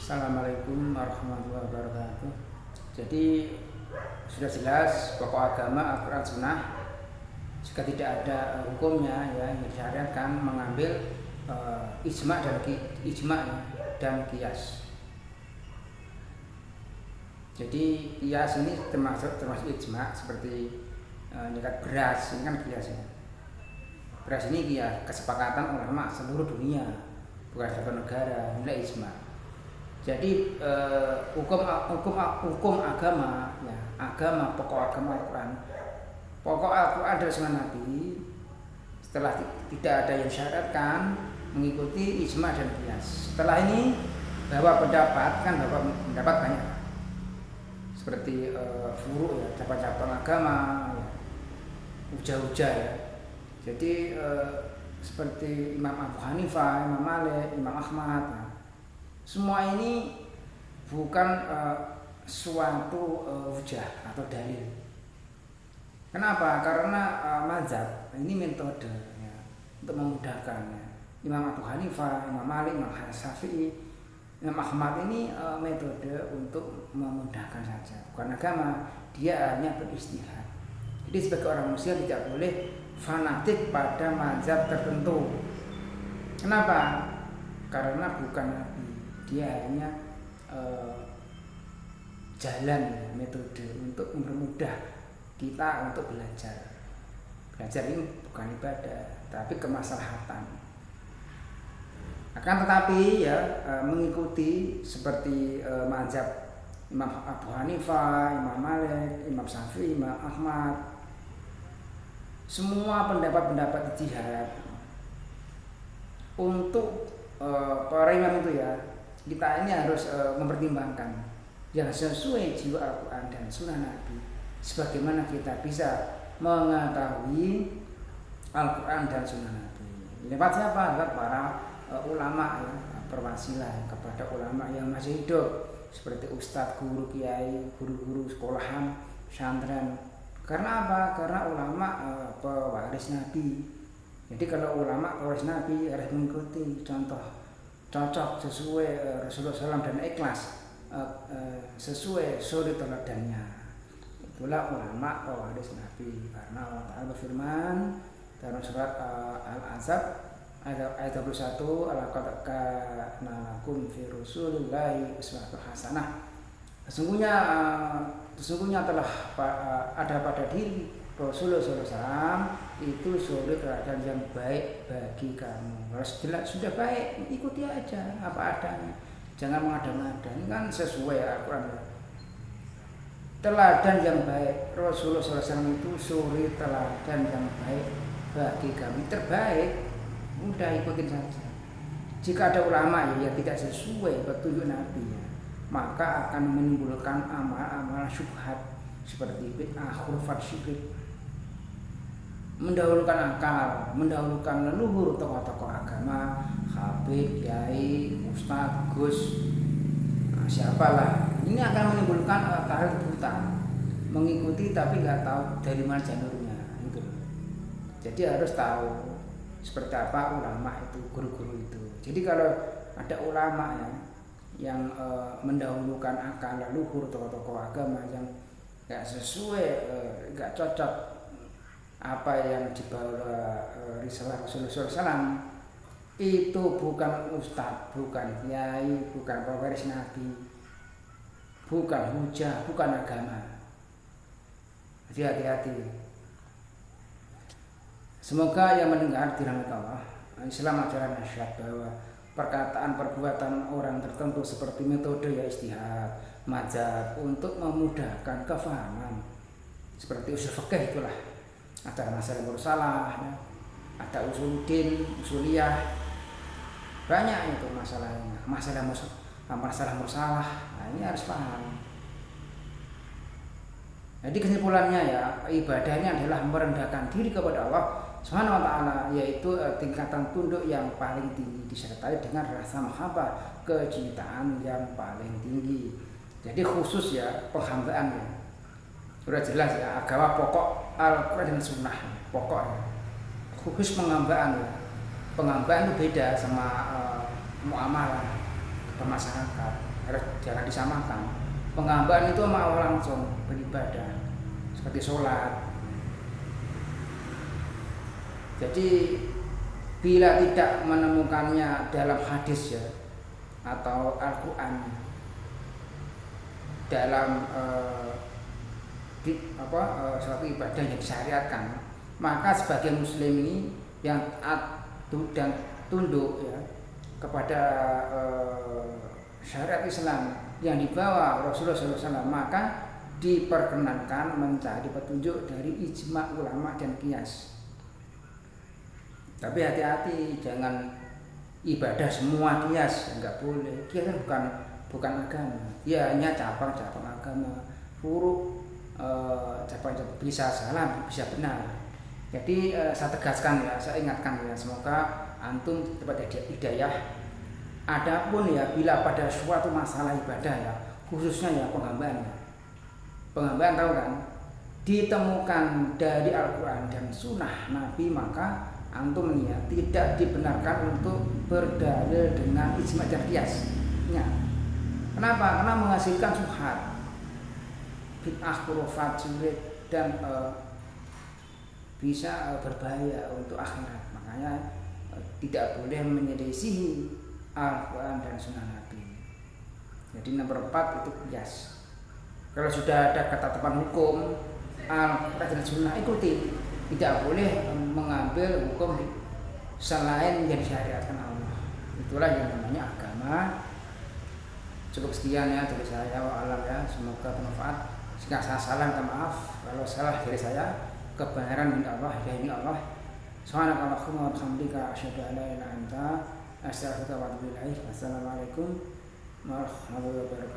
Assalamualaikum warahmatullahi wabarakatuh. Jadi sudah jelas pokok agama Al-Quran Sunnah. Jika tidak ada hukumnya yang disyariatkan mengambil ijma dan qiyas. Jadi qiyas ini termasuk ijma, seperti nyekat beras ini kan qiyas ya. Beras ini qiyas, kesepakatan ulama seluruh dunia, bukan satu negara, ini ijma. Jadi hukum agama ya, pokok agama Al-Quran, pokok Al-Quran dari sunnah Nabi, setelah tidak ada yang syaratkan mengikuti ijma dan qiyas. Setelah ini bahwa pendapat banyak, seperti furu ya, cabang-cabang agama ya, hujah-hujah ya. Jadi seperti Imam Abu Hanifah, Imam Malik, Imam Ahmad ya. Semua ini bukan suatu hujah atau dalil. Kenapa? Karena mazhab ini metode ya, untuk memudahkan ya. Imam Abu Hanifah, Imam Malik, Imam Syafi'i, Imam Ahmad ini metode untuk memudahkan saja, bukan agama. Dia hanya beristihad. Jadi sebagai orang muslim tidak boleh fanatik pada mazhab tertentu. Kenapa? Karena bukan Nabi. Dia hanya jalan metode untuk mempermudah kita untuk belajar. Belajar ini bukan ibadah, tapi kemaslahatan. Akan tetapi ya mengikuti seperti mazhab Imam Abu Hanifah, Imam Malik, Imam Syafi'i, Imam Ahmad, semua pendapat-pendapat ijtihad untuk para imam itu ya, kita ini harus mempertimbangkan yang sesuai jiwa Al-Quran dan Sunnah Nabi. Sebagaimana kita bisa mengetahui Al-Quran dan Sunnah Nabi lewat siapa? Lewat para ulama ya, perwasilah kepada ulama yang masih hidup, seperti ustadz, guru, kiai, guru-guru sekolahan, pesantren. Karena apa? Karena ulama pewaris Nabi. Jadi kalau ulama pewaris Nabi harus mengikuti contoh, cocok sesuai Rasulullah SAW dan ikhlas sesuai suri teladannya. Itulah ulama pewaris Nabi. Karena Allah Ta'ala berfirman dalam surat Al-Ahzab ayat 21, laqad kana lakum fi rasulillahi uswatun hasanah. Sesungguhnya telah ada pada diri Rasulullah SAW itu suri teladan yang baik bagi kamu. Kalau sudah baik, ikuti aja apa adanya, jangan mengada-ngada. Ini kan sesuai Al-Quran. Teladan yang baik, Rasulullah SAW itu suri teladan yang baik bagi kami, terbaik. Udah ikutin saja. Jika ada ulama yang tidak sesuai petunjuk Nabi ya, maka akan menimbulkan amal-amal syubhat seperti bid'ah, khurafat, syirik, mendahulukan akal, mendahulukan leluhur tokoh-tokoh agama, habib, kiai, ustadz, gus, siapalah. Ini akan menimbulkan tarik buta, mengikuti tapi nggak tahu dari mana jalurnya, gitu. Jadi harus tahu seperti apa ulama itu, guru-guru itu. Jadi kalau ada ulama yang mendahulukan akal leluhur tokoh-tokoh agama yang nggak sesuai, nggak cocok apa yang dibawa risalah Rasulullah SAW, itu bukan ustadz, bukan kiai, bukan pewaris Nabi, bukan hujah, bukan agama. Jadi hati-hati. Semoga yang mendengar dirahmati Allah. Islam ajaran nasihat bahwa perkataan perbuatan orang tertentu seperti metode ya ijtihad, mazhab untuk memudahkan kefahaman, seperti usul fikih itulah. Ada masalah mursalah, ya. Ada usuluddin, usuliyah, banyak itu masalahnya. Masalah mursalah, nah ini harus paham. Jadi kesimpulannya ya, ibadahnya adalah merendahkan diri kepada Allah Subhanahu wa Ta'ala, yaitu tingkatan tunduk yang paling tinggi disertai dengan rasa mahabbah, kecintaan yang paling tinggi. Jadi khusus ya penghambaan ya. Sudah jelas ya, agama pokok Al-Quran dan Sunnah, pokok. Khusus penghambaan ya. Penghambaan itu beda sama muamalah ke masyarakat. harus jangan disamakan. Penghambaan itu mau langsung beribadah seperti sholat. Jadi bila tidak menemukannya dalam hadis ya atau Al-Quran dalam suatu ibadah yang disyariatkan, maka sebagai muslim ini yang taat dan tunduk ya kepada syariat Islam yang dibawa Rasulullah SAW, maka diperkenankan mencari petunjuk dari ijma ulama dan qiyas. Tapi hati-hati, jangan ibadah semua qiyas, enggak boleh. Qiyas kan bukan agama, dia hanya cabang-cabang agama. Furu cabang-cabang bisa salah, bisa benar. Jadi saya tegaskan ya, saya ingatkan ya, semoga antum dapat hidayah. Adapun ya bila pada suatu masalah ibadah ya, khususnya ya penghambaan tahu kan, ditemukan dari Al-Quran dan Sunnah Nabi, maka antum ya tidak dibenarkan untuk berdalil dengan ijma dan qiyas. Ya. Kenapa? Karena menghasilkan syubhat, bid'ah, khurafat, sulit dan bisa berbahaya untuk akhirat. Makanya tidak boleh menyelisihi Al-Quran dan Sunnah Nabi. Jadi nomor 4 itu qiyas. Kalau sudah ada ketetapan hukum Al-Quran dan Sunnah, ikuti. Tidak boleh mengambil hukum selain yang disyariatkan Allah. Itulah yang namanya agama. Cukup sekian ya dari saya, wa'alam ya, semoga bermanfaat. Jika saya salah, minta maaf. Kalau salah dari saya, kebenaran milik Allah, hidayah milik Allah. Subhanakallahumma wa bihamdika asyhadu an la ilaha illa anta astaghfiruka wa atubu ilaik. Wassalamualaikum warahmatullahi wabarakatuh.